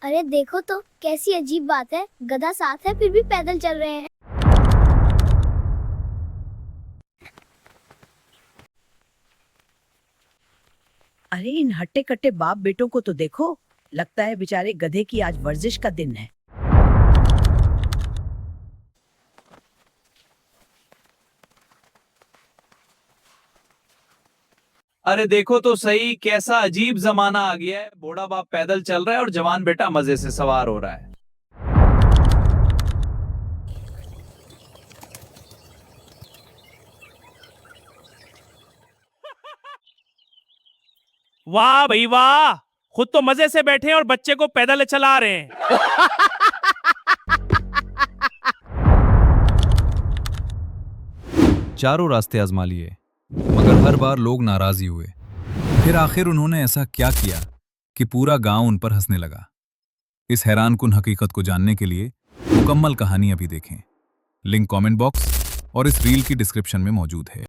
अरे देखो तो कैसी अजीब बात है, गधा साथ है फिर भी पैदल चल रहे हैं। अरे इन हट्टे कट्टे बाप बेटों को तो देखो, लगता है बेचारे गधे की आज वर्जिश का दिन है। अरे देखो तो सही, कैसा अजीब जमाना आ गया है। बूढ़ा बाप पैदल चल रहा है और जवान बेटा मजे से सवार हो रहा है। वाह भाई वाह, खुद तो मजे से बैठे हैं और बच्चे को पैदल चला रहे हैं। चारों रास्ते आजमा लिए, मगर हर बार लोग नाराज ही हुए। फिर आखिर उन्होंने ऐसा क्या किया कि पूरा गांव उन पर हंसने लगा। इस हैरानकुन हकीकत को जानने के लिए मुकम्मल कहानी अभी देखें। लिंक कमेंट बॉक्स और इस रील की डिस्क्रिप्शन में मौजूद है।